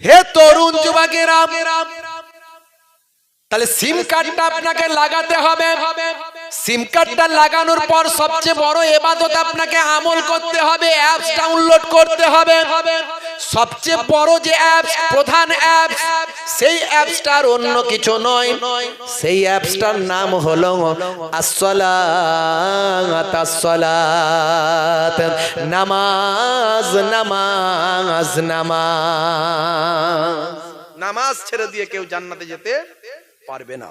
হে তরুণ যুবকেরা, তাহলে সিম কার্ডটা আপনাকে লাগাতে হবে। সিম কার্ডটা লাগানোর পর সবচেয়ে বড় ইবাদত আপনাকে আমল করতে হবে, অ্যাপস ডাউনলোড করতে হবে। সবচেয়ে বড় যে অ্যাপস, প্রধান অ্যাপস, সেই অ্যাপসটার অন্য কিছু নয়, সেই অ্যাপসটার নাম হলো আসসালাত। আসসালাত, নামাজ নামাজ নামাজ। নামাজ ছেড়ে দিয়ে কেউ জান্নাতে যেতে পারবে না।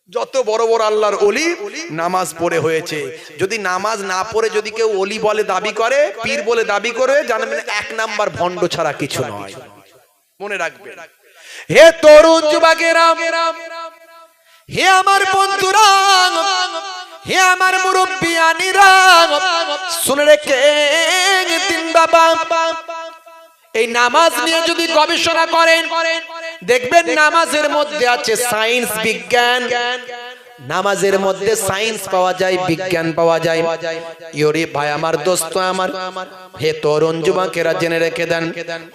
যত বড় বড় আল্লাহর ওলি নামাজ পড়ে হয়েছে। যদি নামাজ না পড়ে যদি কেউ ওলি বলে দাবি করে, পীর বলে দাবি করে, জানবেন এক নাম্বার ভণ্ড ছাড়া কিছু নয়। মনে রাখবেন। হে তরুণ যুবকেরা, হে আমার বন্ধুরা, হে আমার মুরব্বিয়ানিরা, শুনে রেখে দিন বাবা, এই নামাজ নিয়ে যদি গবেষণা করেন দেখবেন নামাজের মধ্যে আছে সায়েন্স, বিজ্ঞান। নামাজের মধ্যে সায়েন্স পাওয়া যায়, বিজ্ঞান পাওয়া যায়। ইয়োরে ভাই আমার, দোস্ত আমার, হে তরুণ যুবকেরা জেনে রেখে দেন,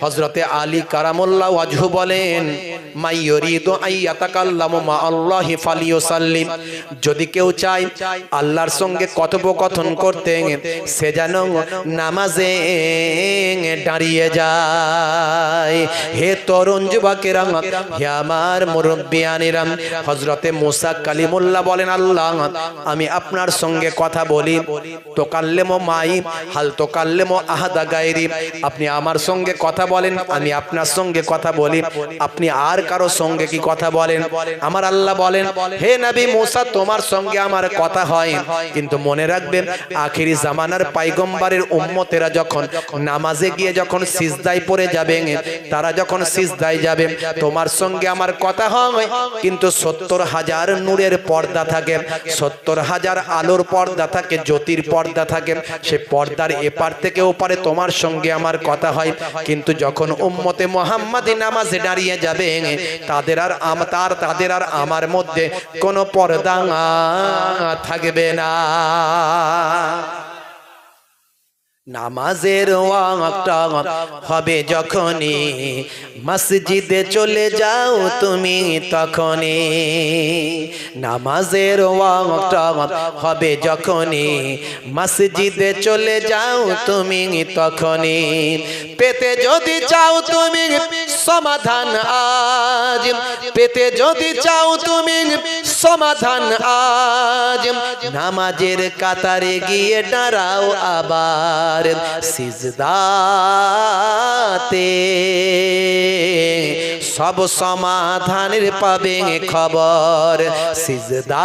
হযরতে আলী কারামুল্লাহ ওয়াজহু বলেন, মাই ইউরিদু আইয়াতাকাল্লামু মা আল্লাহি ফালিয়ুসাল্লিম। যদি কেউ চায় আল্লাহর সঙ্গে কথোপকথন করতে, সে যেন নামাজে দাঁড়িয়ে যায়। হে তরুণ যুবকেরা, হে আমার মুরব্বিয়ানিরা, হযরতে মুসা কালিমুল্লাহ বলেন, আল্লাহ আমি আপনার সঙ্গে কথা বলি, তোকাল্লেমু মাই হাল তোকাল্লেমু আহাদা গায়রি। আপনি আমার সঙ্গে কথা বলেন, আমি আপনার সঙ্গে কথা বলি, আপনি আর কারো সঙ্গে কি কথা বলেন? আমার আল্লাহ বলেন, হে নবী মুসা, তোমার সঙ্গে আমার কথা হয়, কিন্তু মনে রাখবেন আখিরি জামানার পয়গম্বরের উম্মতেরা যখন নামাজে গিয়ে যখন সিজদায় পড়ে যাবে, তারা যখন সিজদায় যাবে, তোমার সঙ্গে আমার কথা হয়, কিন্তু 70,000 নূরের পর্দা থাকে, 70,000 আলোর পর্দা থাকে, জ্যোতির পর্দা থাকে। সে পর্দার এপার থেকে ওপারে তোমার সঙ্গে আমার কথা হয়, কিন্তু যখন উম্মতে মুহাম্মাদি নামাজে দাঁড়িয়ে যাবে, তাদের আর আমার মধ্যে কোনো পর্দা থাকবে না। নামাজের ওয়াক্ত হবে যখনই, মসজিদে চলে যাও তুমি তখনই। নামাজের ওয়াক্ত হবে যখনই, মসজিদে চলে যাও তুমি তখনই। পেতে যদি চাও তুমি সমাধান আজ, পেতে যদি চাও তুমি সমাধান আজ, নামাজের কাতারে গিয়ে দাঁড়াও আবার সিজদাতে, সব সমাধানের পাবে খবর। সিজদাতে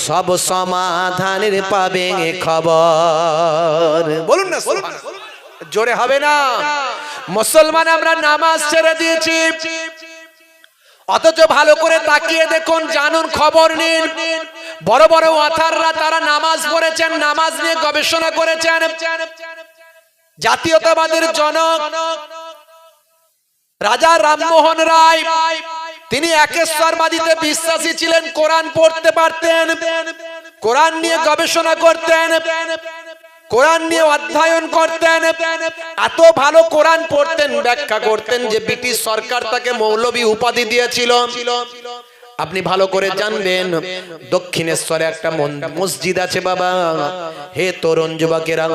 সব সমাধানের পাবে খবর। বলুন না, জোরে হবে না? মুসলমান আমরা নামাজ ছেড়ে দিয়েছি, অথচ ভালো করে তাকিয়ে দেখুন, জানুন, খবর নিন, বড় বড় ওয়াথাররা তারা নামাজ পড়েছেন, নামাজ নিয়ে গবেষণা করেছেন। জাতীয়তাবাদের জনক রাজা রামমোহন রায়, তিনি একেশ্বরবাদীতে বিশ্বাসী ছিলেন, কোরআন পড়তে পারতেন, কোরআন নিয়ে গবেষণা করতেন, কোরআন নিয়ে অধ্যয়ন করতেন, এত ভালো কোরআন পড়তেন, ব্যাখ্যা করতেন যে ব্রিটিশ সরকার তাকে মৌলবী উপাধি দিয়েছিল। আপনি ভালো করে জানবেন, দক্ষিণেশ্বরে একটা মসজিদ আছে বাবা। হে তরুণ যুবকেরা,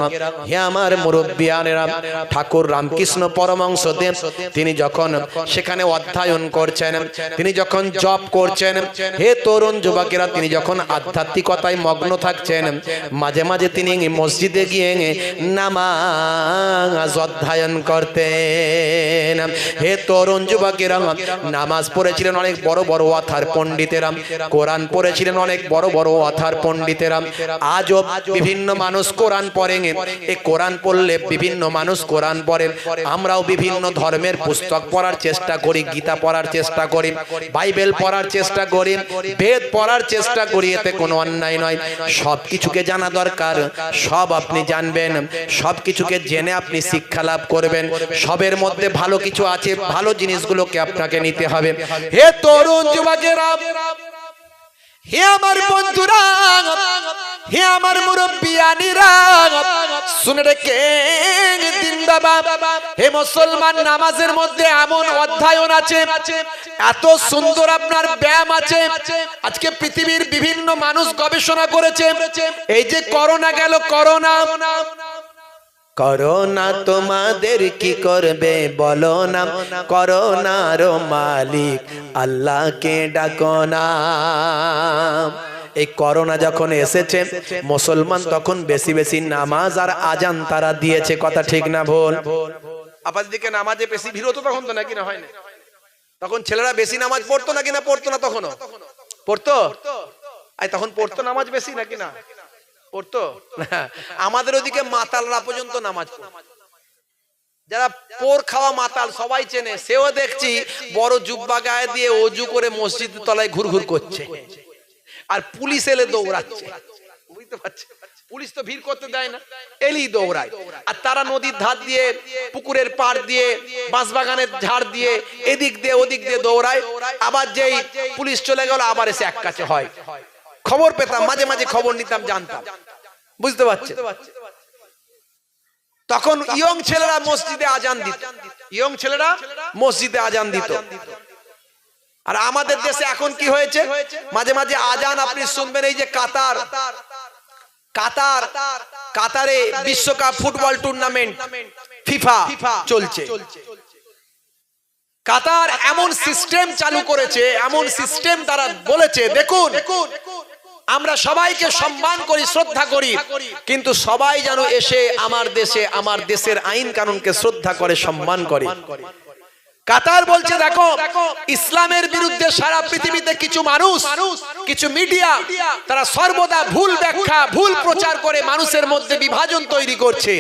হে আমার মুরব্বিয়ানেরা, ঠাকুর রামকৃষ্ণ পরমহংসদেব তিনি যখন সেখানে অধ্যয়ন করছেন, তিনি যখন জপ করছেন, হে তরুণ যুবকেরা, তিনি যখন আধ্যাত্মিকতায় মগ্ন থাকছেন, মাঝে মাঝে তিনি মসজিদে গিয়ে নামাজ অধ্যয়ন করতেন। হে তরুণ যুবকেরা, নামাজ পড়েছিলেন অনেক বড় বড় ওয়াথার পণ্ডিতেরা, কোরআন পড়েছিলেন অনেক বড় বড় ওয়াথার পণ্ডিতেরা। আজও বিভিন্ন মানুষ কোরআন পড়েন, এই কোরআন পড়লে বিভিন্ন মানুষ কোরআন পড়েন। আমরাও বিভিন্ন ধর্মের পুস্তক পড়ার চেষ্টা করি, গীতা পড়ার চেষ্টা করি, বাইবেল পড়ার চেষ্টা করি, বেদ পড়ার চেষ্টা করি, এতে কোনো অন্যায় নয়। সব কিছুকে জানা দরকার, সব আপনি জানবেন, সব কিছুকে জেনে আপনি শিক্ষা লাভ করবেন। সবের মধ্যে ভালো কিছু আছে, ভালো জিনিসগুলোকে আপনাকে নিতে হবে। হে তরুণ যুবকেরা, হে আমার বন্ধুরা, হে আমার মুরব্বিয়ানিরা, শুনে রেখে দিন জিন্দাবাদ। হে মুসলমান, নামাজের মধ্যে এমন অধ্যয়ন আছে, এত সুন্দর আপনার ব্যায়াম আছে। আজকে পৃথিবীর বিভিন্ন মানুষ গবেষণা করেছে, এই যে করোনা গেল, করোনা তোমাদের কি করবে বলো না, করোনার মালিক আল্লাহকে ডাকো না। এই করোনা যখন এসেছে, মুসলমান তখন বেশি বেশি নামাজ আর আজান তারা দিয়েছে, কথা ঠিক না ভুল? আপনাদের দিকে নামাজে বেশি ভিড় হতো তখন তো, নাকি না হয় না? তখন ছেলেরা বেশি নামাজ পড়তো নাকি না পড়তো না? তখনও পড়তো, তখন পড়তো নামাজ বেশি নাকি না পড়তো? আমাদের ওদিকে মাতালরা পর্যন্ত নামাজ পড়ে, যারা পোর খাওয়া মাতাল সবাই চেনে, সেও দেখছি বড় জুব্বা গায়ে দিয়ে অজু করে মসজিদের তলায় ঘুরঘুর করছে, আর পুলিশ এলে দৌড়াচ্ছে। বুঝতে পারছে? পুলিশ তো ভিড় করতে দেয় না, এলি দৌড়ায়। আর তারা নদীর ধার দিয়ে, পুকুরের পাড় দিয়ে, বাঁশবাগানের ঝাড় দিয়ে, এদিক দিয়ে ওদিক দিয়ে দৌড়ায়। আবার যেই পুলিশ চলে গেল, আবার এসে এক কাছে হয়। খবর পেতাম, মাঝে মাঝে খবর নিতাম, জানতাম। বুঝতে পারছে? তখন ইয়ং ছেলেরা মসজিদে আজান দিত, ইয়ং ছেলেরা মসজিদে আজান দিত। আর আমাদের দেশে এখন কি হয়েছে, মাঝে মাঝে আজান আপনি শুনবেন, এই যে কাতারে বিশ্বকাপ ফুটবল টুর্নামেন্ট ফিফা চলছে। কাতার এমন সিস্টেম চালু করেছে, এমন সিস্টেম তারা বলেছে, দেখুন আমরা সবাইকে সম্মান করি, শ্রদ্ধা করি, কিন্তু সবাই যেন এসে আমার দেশের আইন কানুনকে শ্রদ্ধা করে, সম্মান করে। কাতার বলছে, দেখো ইসলামের বিরুদ্ধে সারা পৃথিবীতে কিছু মানুষ, কিছু মিডিয়া, তারা সর্বদা ভুল ব্যাখ্যা, ভুল প্রচার করে মানুষের মধ্যে বিভাজন তৈরি করছে।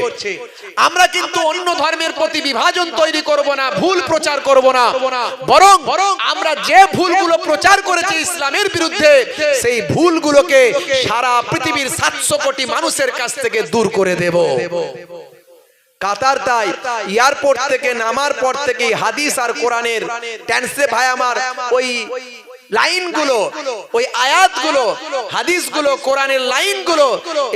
আমরা কিন্তু অন্য ধর্মের প্রতি বিভাজন তৈরি করব না, ভুল প্রচার করব না, বরং আমরা যে ভুলগুলো প্রচার করেছি ইসলামের বিরুদ্ধে, সেই ভুলগুলোকে সারা পৃথিবীর 700 কোটি মানুষের কাছ থেকে দূর করে দেব। কাতার তাই এয়ারপোর্ট থেকে নামার পর থেকেই হাদিস আর কোরআনের টেন্সে ভাই আমার ওই লাইনগুলো, ওই আয়াতগুলো, হাদিসগুলো, কোরআনের লাইনগুলো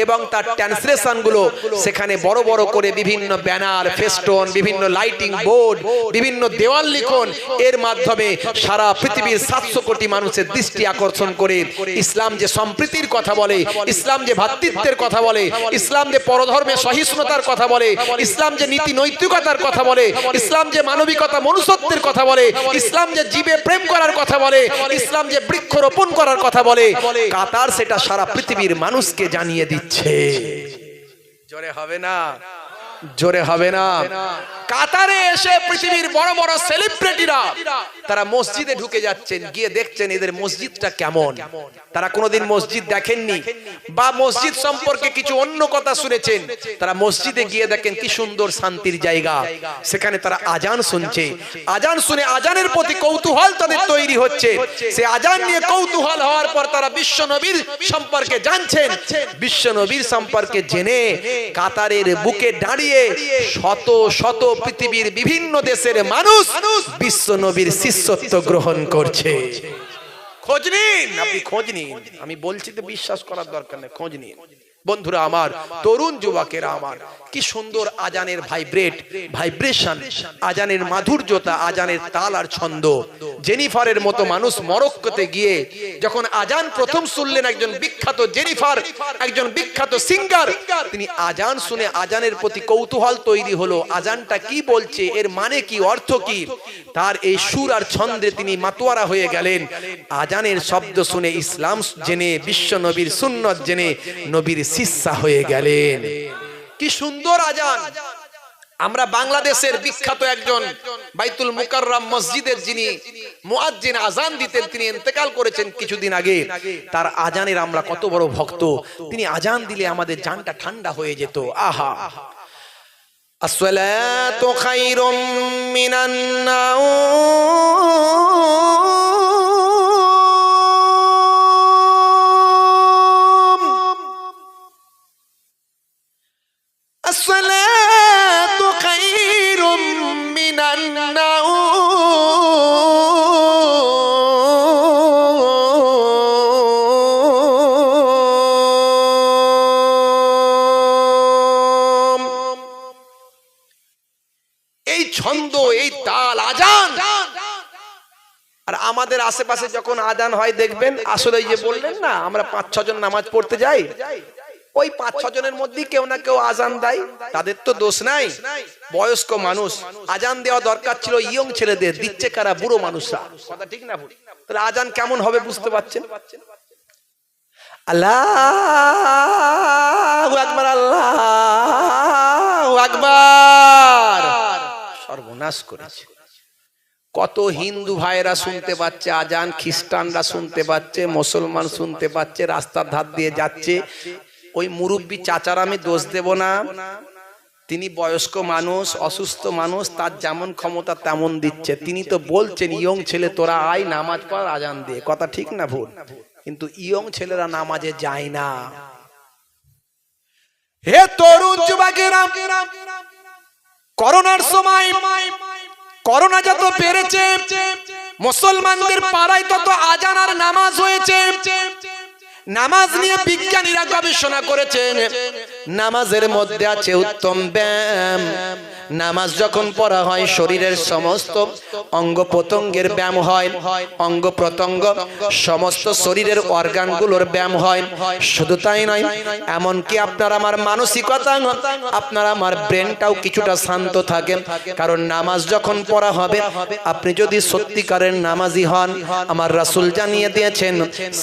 এবং তার ট্রান্সলেশনগুলো সেখানে বড় বড় করে বিভিন্ন ব্যানার, ফেস্টন, বিভিন্ন লাইটিং বোর্ড, বিভিন্ন দেওয়াল লিখন, এর মাধ্যমে সারা পৃথিবীর 700 কোটি মানুষের দৃষ্টি আকর্ষণ করে ইসলাম যে সম্প্রীতির কথা বলে, ইসলাম যে ভ্রাতৃত্বের কথা বলে, ইসলাম যে পরধর্মে সহিষ্ণুতার কথা বলে, ইসলাম যে নীতি নৈতিকতার কথা বলে, ইসলাম যে মানবিকতা মনুষ্যত্বের কথা বলে, ইসলাম যে জীবে প্রেম করার কথা বলে, ইসলাম যে বৃক্ষরোপণ করার কথা বলে, কাতার সেটা সারা পৃথিবীর মানুষকে জানিয়ে দিচ্ছে। জোরে হবে না, জোরে হবে না। কাতারে এসে পৃথিবীর বড় বড় সেলিব্রিটিরা তারা মসজিদে ঢুকে যাচ্ছেন, গিয়ে দেখছেন এদের মসজিদটা কেমন। তারা কোনোদিন মসজিদ দেখেননি বা মসজিদ সম্পর্কে কিছু অন্য কথা শুনেছেন, তারা মসজিদে গিয়ে দেখেন কি সুন্দর শান্তির জায়গা, সেখানে তারা আজান শুনছে। আজান শুনে আজানের প্রতি কৌতূহল তাদের তৈরি হচ্ছে। সে আজান নিয়ে কৌতূহল হওয়ার পর তারা বিশ্ব নবীর সম্পর্কে জানছেন। বিশ্ব নবীর সম্পর্কে জেনে কাতারের বুকে দাঁড়িয়ে শত শত পৃথিবীর বিভিন্ন দেশের মানুষ বিশ্ব নবীর শিষ্যত্ব গ্রহণ করছে। খোঁজ নিন, আপনি খোঁজ নিন, আমি বলছি তো বিশ্বাস করার দরকার নেই, খোঁজ নিন। বন্ধুরা আমার, তরুণ যুবকেরা আমার, কি সুন্দর আজানের ভাইব্রেশন, আজানের মাধুর্যতা, আজানের তাল আর ছন্দ। জেনিফারের মতো মানুষ মরক্কোতে গিয়ে যখন আজান প্রথম শুনলেন, একজন বিখ্যাত জেনিফার, একজন বিখ্যাত সিঙ্গার, তিনি আজান শুনে আজানের প্রতি কৌতূহল তৈরি হলো। আজানটা কি বলছে, এর মানে কি, অর্থ কি, তার এই সুর আর ছন্দে তিনি মাতোয়ারা হয়ে গেলেন। আজানের শব্দ শুনে ইসলাম জেনে, বিশ্ব নবীর সুন্নত জেনে নবীর শিষ্যা হয়ে গেলেন। কি সুন্দর আজান। আমরা বাংলাদেশের বিখ্যাত একজন বাইতুল মুকাররম মসজিদের যিনি মুয়াজ্জিন আজান দিতেন, তিনি ইন্তেকাল করেছেন কিছুদিন আগে। তার আজানের আমরা কত বড় ভক্ত। তিনি আজান দিলে আমাদের জানটা ঠান্ডা হয়ে যেত। আহা, আসসালাতু খায়রুম মিনান নাওম, আসসালাতু খায়রুম মিনান নাওম। এই ছন্দ, এই তাল, আজান। আর আমাদের আশেপাশে যখন আজান হয় দেখবেন, আসলে এই যে বললেন না আমরা 5-6 জন নামাজ পড়তে যাই, ওই 5-6 জনের মধ্যে কেউ না কেউ আজান দেয়, তাদের তো দোষ নাই। বয়স্ক মানুষ, আজান দেওয়া দরকার ছিল ইয়ং ছেলেদের, দিচ্ছে কারা? বুড়ো মানুষরা। কথা ঠিক না ভুল? তাহলে আজান কেমন হবে বুঝতে পারছেন? আল্লাহু আকবার, আল্লাহু আকবার। সর্বনাশ করেছে। কত হিন্দু ভাইরা শুনতে পাচ্ছে আজান, খ্রিস্টানরা শুনতে পাচ্ছে, মুসলমান শুনতে পাচ্ছে, রাস্তার ধার দিয়ে যাচ্ছে। ওই মুরব্বী চাচার আমি দোষ দেব না, তিনি বয়স্ক মানুষ, অসুস্থ মানুষ, তার যেমন ক্ষমতা তেমন দিচ্ছে। তিনি তো বলছেন ইয়ং ছেলে তোরা আয় নামাজ পড় আজান দিয়ে। কথা ঠিক না ভুল? কিন্তু ইয়ং ছেলেরা নামাজে যায় না। হে তরুণ যুবকেরা, করোনার সময় করোনা যত বেড়েছে, মুসলমানদের পাড়ায় তত আজান আর নামাজ হয়েছে। নামাজ নিয়ে বিজ্ঞানীরা গবেষণা করেছেন, নামাজের মধ্যে আছে উত্তম ব্যায়াম। নামাজ যখন পড়া হয় শরীরের সমস্ত অঙ্গ প্রত্যঙ্গের ব্যায়াম হয়, অঙ্গ প্রত্যঙ্গ সমস্ত শরীরের অর্গানগুলোর ব্যায়াম হয়। শুধু তাই নয়, এমনকি আপনার আমার মানসিকতা, আপনার আমার ব্রেনটাও কিছুটা শান্ত থাকে। কারণ নামাজ যখন পড়া হবে, আপনি যদি সত্যিকারের নামাজি হন, আমার রাসূল জানিয়ে দিয়েছেন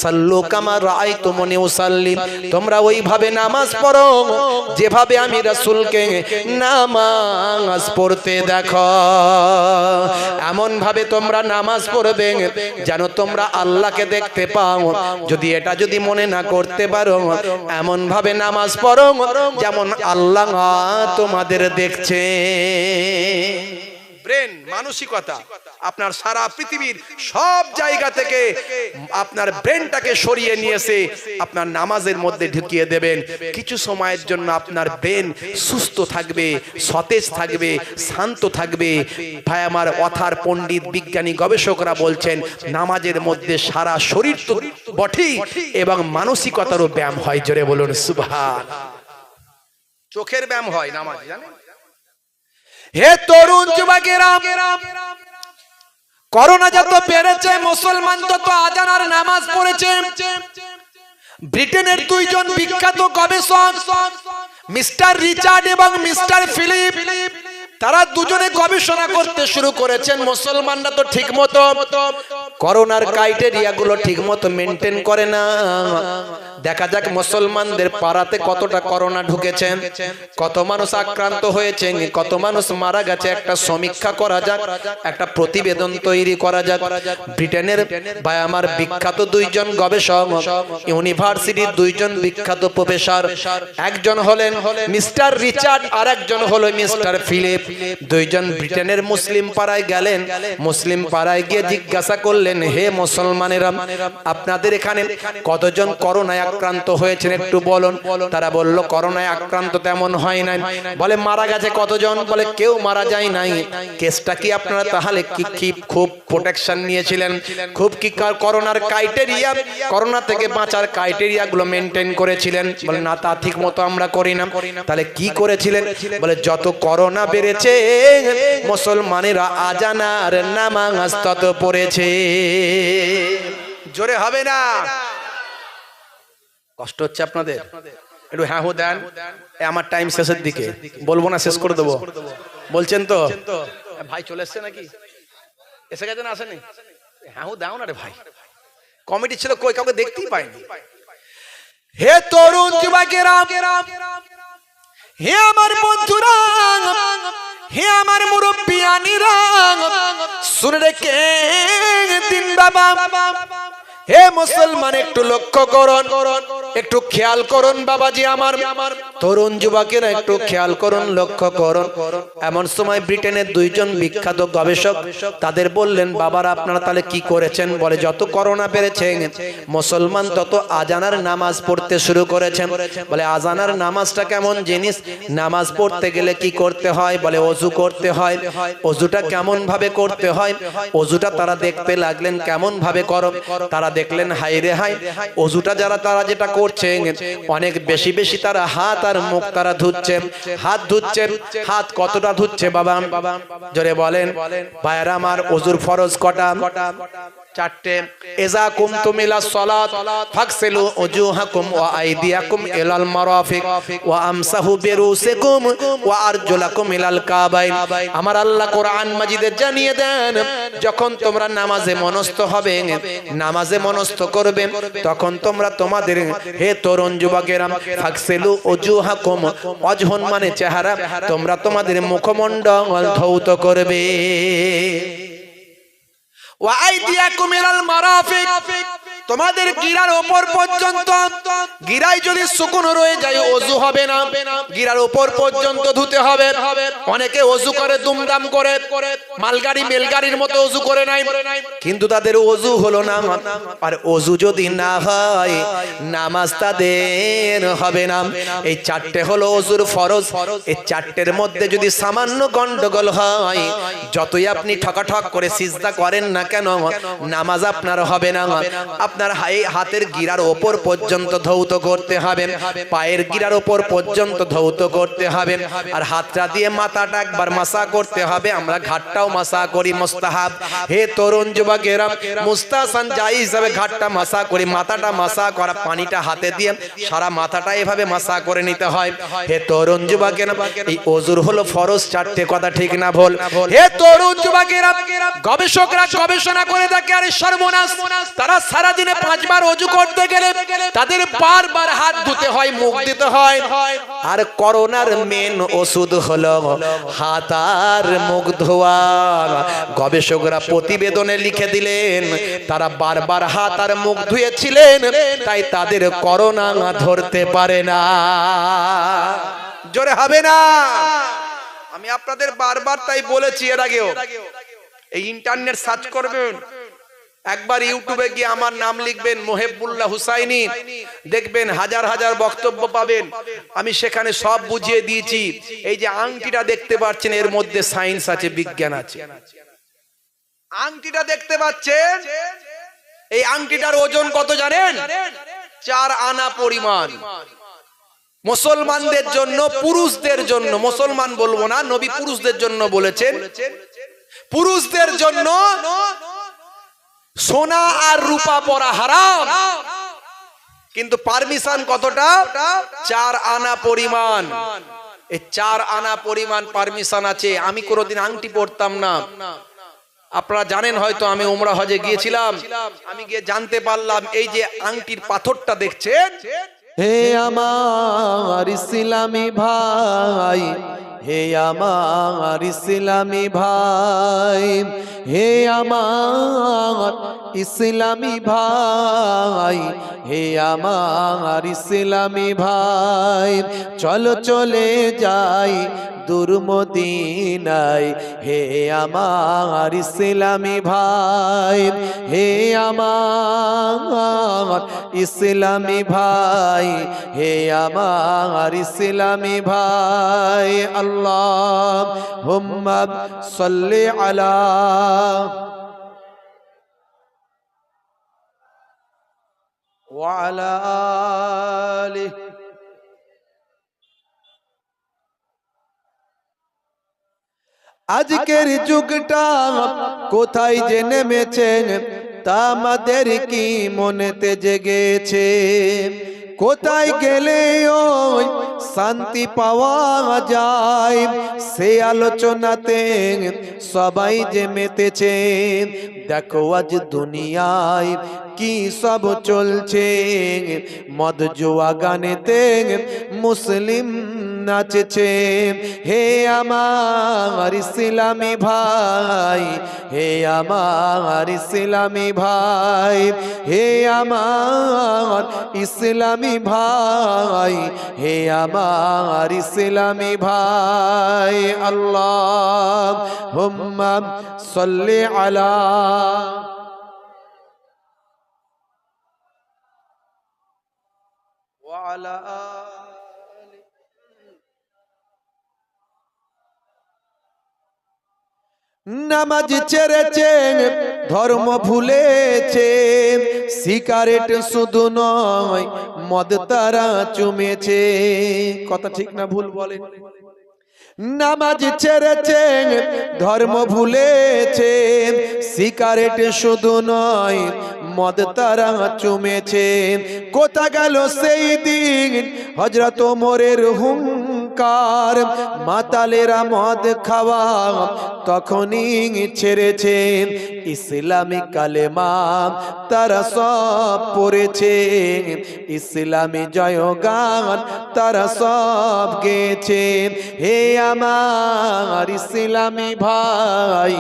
সাল্লু কামা রাআইতুমুনি উসাল্লি, তোমরা ওইভাবে নামাজ পড়ো যেভাবে আমি রাসূলকে নামাজ পড়তে দেখো। এমন ভাবে তোমরা নামাজ পড়বে যেন তোমরা আল্লাহকে দেখতে পাও। যদি মনে না করতে পারো, এমন ভাবে নামাজ পড়ো যেমন আল্লাহ তোমাদের দেখছে। ব্রেন, মানসিকতা, আপনার সারা পৃথিবীর সব জায়গা থেকে আপনার ব্রেনটাকে সরিয়ে নিয়ে এসে আপনার নামাজের মধ্যে ঢুকিয়ে দেবেন। কিছু সময়ের জন্য আপনার ব্রেন সুস্থ থাকবে, সতেজ থাকবে, শান্ত থাকবে। ভাই আমার, অথার পণ্ডিত বিজ্ঞানী গবেষকরা বলছেন নামাজের মধ্যে সারা শরীর তো বটেই এবং মানসিকতারও ব্যায়াম হয়। জোরে বলুন সুবহানাল্লাহ। চোখের ব্যায়াম হয় নামাজ, জানেন? হে তরুণ যুবকেরা, করোনা যত বেড়েছে, মুসলমান তত আজান আর নামাজ পড়েছে। ব্রিটেনের দুইজন বিখ্যাত গবেষক মিস্টার রিচার্ড এবং মিস্টার ফিলিপ, তারা দুজনে গবেষণা করতে শুরু করেছেন। মুসলমানরা তো ঠিক মতো করোনার ক্রাইটেরিয়া গুলো ঠিক মতো মেনটেন করে না। দেখা যাক মুসলমানদের পাড়াতে কতটা করোনা ঢুকেছে, কত মানুষ আক্রান্ত হয়েছে, কত মানুষ মারা গেছে। একটা সমীক্ষা করা যাক, একটা প্রতিবেদন তৈরি করা যাক। ব্রিটেনের ভাই আমার বিখ্যাত দুইজন গবেষক, ইউনিভার্সিটির দুইজন বিখ্যাত প্রফেসর, একজন হলেন মিস্টার রিচার্ড আর একজন হলো মিস্টার ফিলিপ। দুইজন ব্রিটেনের মুসলিম পাড়ায় গেলেন। মুসলিম পাড়ায় গিয়ে জিজ্ঞাসা করলেন, হে মুসলমানেরা, আপনাদের এখানে কতজন করোনায় আক্রান্ত হয়েছেন একটু বলুন। তারা বলল করোনায় আক্রান্ত তেমন হয় নাই। বলে মারা গেছে কতজন? বলে কেউ মারা যায় নাই। কেসটা কি আপনারা তাহলে কি খুব প্রোটেকশন নিয়েছিলেন? খুব কি করোনার ক্রাইটেরিয়া, করোনা থেকে বাঁচার ক্রাইটেরিয়া গুলো মেনটেন করেছিলেন? বলে না, তা ঠিক মতো আমরা করি না। তাহলে কি করেছিলেন? বলে যত করোনা বেড়েছে মুসলমানেরা আজান আর নামাজ তত পড়েছে। জোরে হবে না? কষ্ট হচ্ছে আপনাদের? একটু হ্যাঁ হো দেন। আমার টাইম শেষের দিকে, বলবো না, শেষ করে দেবো। বলছেন তো? ভাই চলে এসছে নাকি? এসে গেছে না আসেনি? হ্যাঁ হো দাও না রে ভাই। কমিটি ছিল, কই কাউকে দেখতেই পাইনি। হে তরুণ যুবকেরা, হে আমার বন্ধুরা, হে আমার মুরব্বিয়ানিরা, শুনে রেখে দিন বাবা। হে মুসলমান, একটু লক্ষ্য করুন, একটু খেয়াল করুন বাবাজি আমার, তরুণ যুবকেরা একটু খেয়াল করুন, লক্ষ্য করুন। এমন সময় ব্রিটেনের দুইজন বিখ্যাত গবেষক তাদের বললেন, বাবারা আপনারা তাহলে কি করেছেন? বলে যত করোনা বেড়েছে মুসলমান তত আজানার নামাজ পড়তে শুরু করেছেন। বলে আজানার নামাজটা কেমন জিনিস? নামাজ পড়তে গেলে কি করতে হয়? বলে অজু করতে হয়। অজুটা কেমন ভাবে করতে হয়? অজুটা তারা দেখতে লাগলেন কেমন ভাবে করো। তারা দেখলেন হাই রে হাই, অজুটা তারা যেটা করছে অনেক বেশি বেশি তারা হাত আর মুখ তারা ধুচ্ছে হাত ধুচ্ছে হাত কতটা ধুচ্ছে বাবা জোরে বলেন ভাইরা আমার ওযুর ফরজ কটা চারটে ইজা কুমতুম ইলা সালাত ফাগসিলু উজুহাকুম ওয়া আইদিয়াকুম ইলাল মারাফিক ওয়া আমসাহু বিরুসিকুম ওয়া আরজুলাকুম ইলাল কাবাইন আমার আল্লাহ কোরআন মাজিদে জানিয়ে দেন যখন তোমরা নামাজে মনস্থ হবে নামাজে মনস্থ করবে তখন তোমরা তোমাদের হে তরুণ যুবকেরা ফাগসিলু উজুহাকুম ওয়াজহুন মানে চেহারা তোমরা তোমাদের মুখমণ্ডল ধৌত করবে ওয়া আইদিয়াকুম ইলাল মারাফিক তোমাদের গিরার উপর পর্যন্ত গিরায় যদি শুকনো রয়ে যায় ওযু হবে না গিরার উপর পর্যন্ত ধুতে হবে অনেকে ওযু করে দুমদাম করে মালগাড়ি মেলগাড়ির মতো ওযু করে নাই কিন্তু তাদের ওযু হলো না আর ওযু যদি না হয় নামাজ তাদের হবে না এই চারটে হলো ওযুর ফরজ এই চারটের মধ্যে যদি সামান্য গন্ডগোল হয় যতই আপনি ঠকাঠক করে সিজদা করেন না কেন নামাজ আপনার হবে না আপনার হাতের গিরার উপর পর্যন্ত ধৌত করতে হবে পায়ের গিরার উপর পর্যন্ত ধৌত করতে হবে আর হাতটা দিয়ে মাথাটা একবার মাসা করতে হবে আমরা ঘাটটাও মাসা করি মুস্তাহাব হে তরুণ যুবকেরা মুস্তাহসান জায়েজ হিসাবে ঘাটটা মাসা করি মাথাটা মাসা করা পানিটা হাতে দিয়ে সারা মাথাটা এভাবে মাসা করে নিতে হয় হে তরুণ যুবকেরা এই ওযুর হলো ফরজ চারটে কথা ঠিক না ভুল হে তরুণ যুবকেরা গবেষকরা গবেষণা করে দেখে আরে সর্বনাশ তারা সারা দিনে 5 বার ওযু করতে গেলে তাদের বারবার হাত ধুতে হয় মুখ দিতে হয় আর করোনার মেন ওষুধ হলো হাত আর মুখ ধোয়া গবেষকরা প্রতিবেদনে লিখে দিলেন তারা বারবার হাত আর মুখ ধুয়েছিলেন তাই তাদের করোনা ধরতে পারে না জোরে হবে না আমি আপনাদের বারবার তাই বলেছি এর আগেও এই ইন্টারনেট সার্চ করবেন একবার ইউটিউবে গিয়ে আমার নাম লিখবেন মোহেবুল্লাহ হুসাইনি দেখবেন হাজার হাজার বক্তব্য পাবেন আমি সেখানে সব বুঝিয়ে দিয়েছি এই যে আংটিটা দেখতে পাচ্ছেন এর মধ্যে সায়েন্স আছে বিজ্ঞান আছে আংটিটা দেখতে পাচ্ছেন এই আংটিটার ওজন কত জানেন 4 আনা পরিমাণ মুসলমানদের জন্য পুরুষদের জন্য মুসলমান বলবো না নবী পুরুষদের জন্য বলেছেন পুরুষদের জন্য সোনা আর রূপা পরা হারাম কিন্তু পারমিশন কতটা 4 আনা পরিমাণ এই 4 আনা পরিমাণ পারমিশন আছে আমি কোনোদিন আংটি পরতাম না আপনারা জানেন হয়তো আমি উমরা হজে গিয়েছিলাম আমি গিয়ে জানতে পারলাম এই যে আংটির পাথরটা দেখছেন হে আমার ইসলামী ভাই হে আমার ইসলামী ভাই হে আমার ইসলামী ভাই হে আমার ইসলামী ভাই চলো চলে যাই দূর মদিনায় হে আমার ইসলামী ভাই হে আমার ইসলামী ভাই হে আমার ইসলামী ভাই আল্লাহুম্মা সাল্লি আলা ওয়া আলা আলিহি আজকের যুগটা কোথায় যে নেমেছে তা আমাদের কি মনেতে জেগেছে কোথায় গেলে ওই শান্তি পাওয়া যায় সে আলোচনাতে সবাই যে মেতেছে দেখো আজ দুনিয়ায় কি সব চলছে মদ জুয়া গানেতে মুসলিম নাচছে হে আমার ইসলামী ভাই হে আমার ইসলামী ভাই হে আমার ইসলামী ভাই হে আমার ইসলামী ভাই আল্লাহুম্মা সাল্লি আলা ওয়া আলা নামাজ ছেড়েছে, ধর্ম ভুলেছে, সিগারেট শুধু নয় মদ তারা চুমেছে। কথা ঠিক না ভুল বলেন? নামাজ ছেড়েছে, ধর্ম ভুলেছে, সিগারেট শুধু নয় মদ তারা চুমেছে। কোথা গেল সেই দিন হযরত ওমরের হুঙ্কার, মাতালেরা মদ খাওয়া তখনই ছেড়েছে। ইসলামী কালেমা তারা সব পড়েছে, ইসলামী জয়গান তারা সব গেয়েছে। হে আমার ইসলামী ভাই,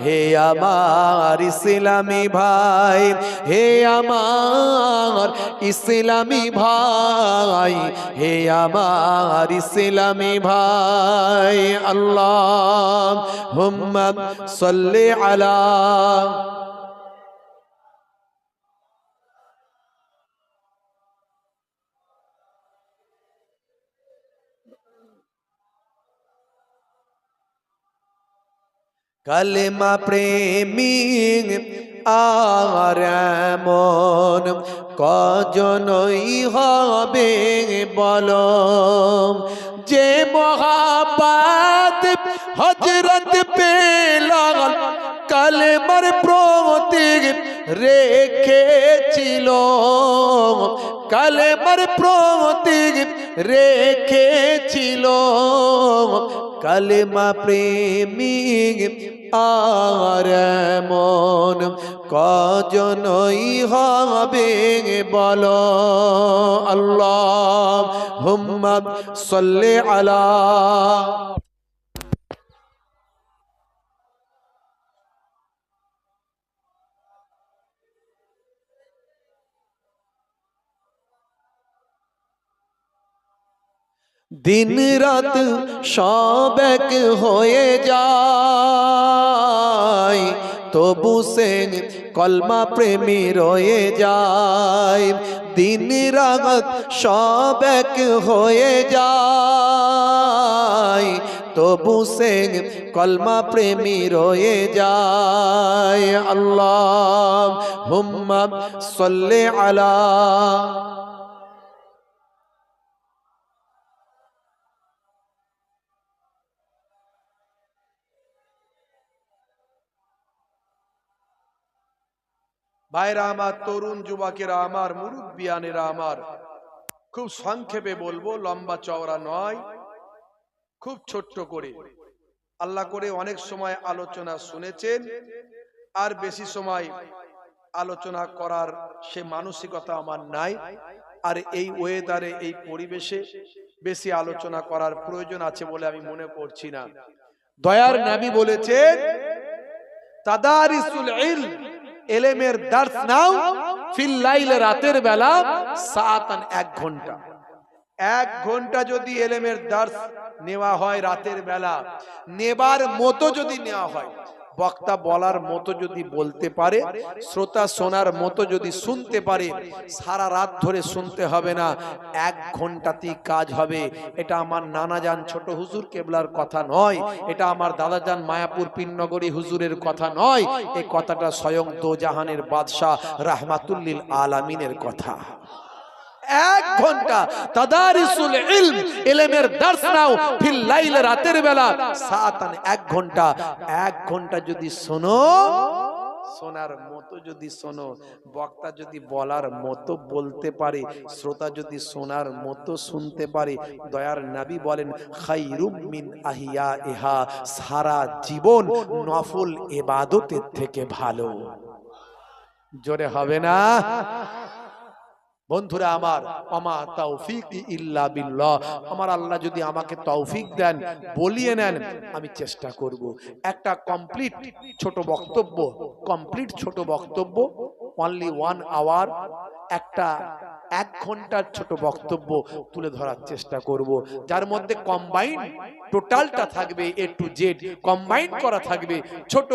হে আমার ইসলামী ভাই, হে আমার ইসলামী ভাই, হে আমার ইসলামী ভাই। আল্লাহুম্মা সাল্লি আলা কালেমা প্রেমিক আর এমন কজনই হবে বলো, যে মহাব্বত হযরত বেলাল কালেমার প্রতীক রেখেছিল, কালেমার প্রতীক রেখেছিল। কালেমা প্রেমিক আর এমন কজনই হবে বলো। আল্লাহুম্মা সাল্লি আলা দিন রাত সব এক হয়ে যায়, তবু সে কলমা প্রেমী রয়ে যায়। দিন রাত সব এক হয়ে যায়, তবু সে কলমা প্রেমী রয়ে যায়। আল্লাহুম্মা সাল্লি আলা ভাইরা আমার, তরুণ যুবকেরা আমার, মুরব্বিয়ানেরা আমার, খুব সংক্ষেপে বলবো, লম্বা চওড়া নয়, খুব ছোট্ট করে। আল্লাহ করে অনেক সময় আলোচনা শুনেছেন, আর বেশি সময় আলোচনা করার সে মানসিকতা আমার নাই। আর এই ওয়েদারে, এই পরিবেশে বেশি আলোচনা করার প্রয়োজন আছে বলে আমি মনে করছি না। দয়ার নবী বলেছেন, তাদারিসুল ইলম, এলেমের দার্স নাও, ফিল লাইল, রাতের বেলা, সাআতান, 1 ঘন্টা। 1 ঘন্টা যদি এলেমের দার্স নেওয়া হয় রাতের বেলা, নেবার মতো যদি নেওয়া হয়, বক্তা বলার মতো যদি বলতে পারে, শ্রোতা শোনার মতো যদি শুনতে পারে, সারা রাত ধরে শুনতে হবে না, 1 ঘন্টাতেই কাজ হবে। এটা আমার নানাজান ছোট হুজুর কেবলার কথা নয়, এটা আমার দাদাজান মায়াপুর পীরনগরী হুজুরের কথা নয়, এই কথাটা স্বয়ং দোজাহানের বাদশাহ রাহমাতুল লিল আলামিনের কথা। 1 ঘন্টা তাদারিসুল ইলম, ইলমের দার্স নাও, ফিল লাইল, রাতের বেলা, সাআতান, 1 ঘন্টা। 1 ঘন্টা যদি শোনো, শোনার মতো যদি শোনো, বক্তা যদি বলার মতো বলতে পারে, শ্রোতা যদি শোনার মতো শুনতে পারে, দয়ার নবী বলেন, খায়রুম মিন আহিয়াইহা, সারা জীবন নফল ইবাদতের থেকে ভালো। জোরে হবে না? বন্ধুরা আমার, আমা তাওফিকি ইল্লা বিল্লাহ, আমার আল্লাহ যদি আমাকে তৌফিক দেন, বলিয়ে নেন, আমি চেষ্টা করব একটা কমপ্লিট ছোট বক্তব্য, অনলি 1 আওয়ার, একটা 1 ঘন্টার ছোট বক্তব্য তুলে ধরার চেষ্টা করব, যার মধ্যে কম্বাইন টোটালটা থাকবে, এ টু জেড কম্বাইন করা থাকবে, ছোট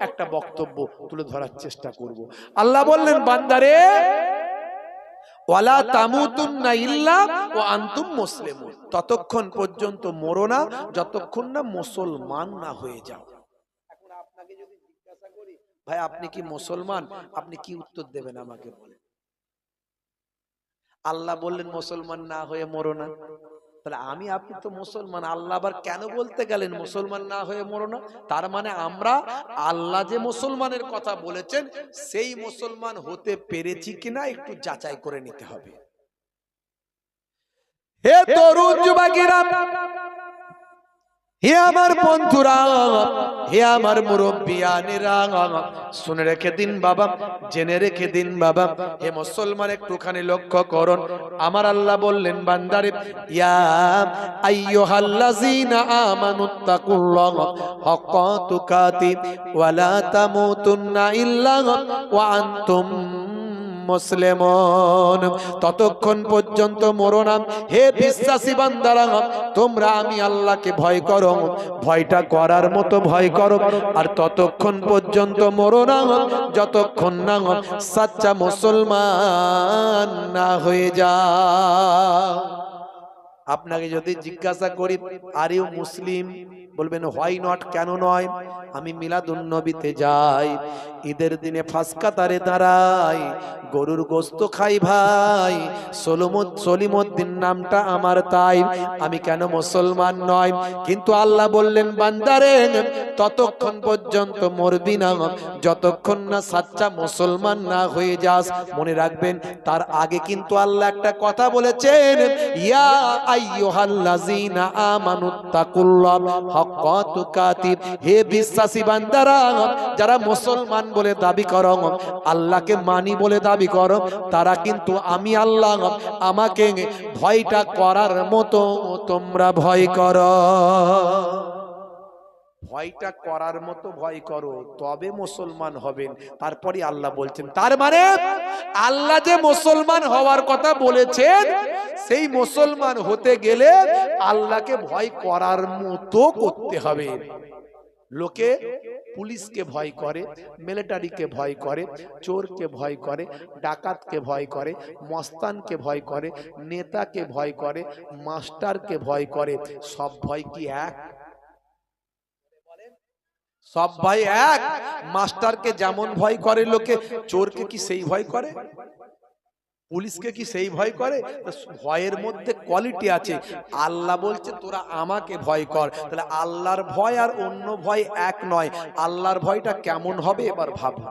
একটা বক্তব্য তুলে ধরার চেষ্টা করব। আল্লাহ বললেন, বান্দারে, ওয়ালা তামুতুন্না ইল্লা ওয়া আনতুম মুসলিমুন, ততক্ষণ পর্যন্ত মরো না যতক্ষণ না মুসলমান না হয়ে যাও। এখন আপনাকে ভাই আপনি কি মুসলমান? আপনি কি উত্তর দেবেন আমাকে বলেন? আল্লাহ বললেন মুসলমান না হয়ে মরো না। তাহলে আমি আপনি তো মুসলমান, আল্লাহ আবার কেন বলতে গেলেন মুসলমান না হয়ে মরো না? তার মানে আমরা আল্লাহ যে মুসলমানের কথা বলেছেন সেই মুসলমান হতে পেরেছি কিনা একটু যাচাই করে নিতে হবে। হে তরুণ যুবকেরা, হে আমার বন্ধুরা, হে আমার মুরব্বিয়ানেরা, শুনে রেখে দিন বাবা, জেনে রেখে দিন বাবা, হে মুসলমান একটুখানি লক্ষ্য করুন। আমার আল্লাহ বললেন বান্দারে, ইয়া আইয়ুহাল্লাযীনা আমানুত্তাকুল্লাহ হাক্কা তুকাতি ওয়া লা তামুতুন্না ইল্লা ওয়া আনতুম মুসলিমুন। ততক্ষণ পর্যন্ত মরো না হে বিশ্বাসী বান্দারা, তোমরা আমি আল্লাহকে ভয় করো, ভয়টা করার মতো ভয় করো, আর ততক্ষণ পর্যন্ত মরো না যতক্ষণ না সাচ্চা মুসলমান না হয়ে যাও। আপনাকে যদি জিজ্ঞাসা করি আর ইউ মুসলিম, বলবেন হোয়াই নট, কেন নয়? আমি মিলাদুন নবীতে যাই, ঈদের দিনে ফাঁসকাতারে দাঁড়াই, গরুর গোস্ত খাই ভাই, সলিমুদ্দিন নামটা আমার তাই, আমি কেন মুসলমান নয়? কিন্তু আল্লাহ বললেন বান্দারে ততক্ষণ পর্যন্ত মরবি না যতক্ষণ না সাচ্চা মুসলমান না হয়ে যাস। মনে রাখবেন তার আগে কিন্তু আল্লাহ একটা কথা বলেছেন, ইয়া আইয়ুহাল্লাযীনা আমানুত্তাকুল্লাহ হাক্কা তুকাতি। হে বিশ্বাসী বান্দারা, যারা মুসলমান বলে দাবি করো, আল্লাহকে মানি বলে দাবি করো, তারা কিন্তু আমি আল্লাহ আমাকে ভয়টা করার মতো তোমরা ভয় করো। ভয়টা করার মতো ভয় করো, তবে মুসলমান হবেন। তারপরে আল্লাহ বলছেন, তার মানে আল্লাহ যে মুসলমান হওয়ার কথা বলেছেন সেই মুসলমান হতে গেলে আল্লাহকে ভয় করার মতো করতে হবে। লোকে পুলিশকে ভয় করে, মিলিটারিকে ভয় করে, চোরকে ভয় করে, ডাকাতকে ভয় করে, মস্তানকে ভয় করে, নেতাকে ভয় করে, মাস্টারকে ভয় করে। সব ভয় কি এক? সব ভয় এক? মাস্টারকে যেমন ভয় করে লোকে, চোরকে কি সেই ভয় করে? পুলিশকে কি সেই ভয় করে? ভয়ের মধ্যে কোয়ালিটি আছে। আল্লাহ বলছে তোরা আমাকে ভয় কর। তাহলে আল্লাহর ভয় আর অন্য ভয় এক নয়। আল্লাহর ভয়টা কেমন হবে এবার ভাবো।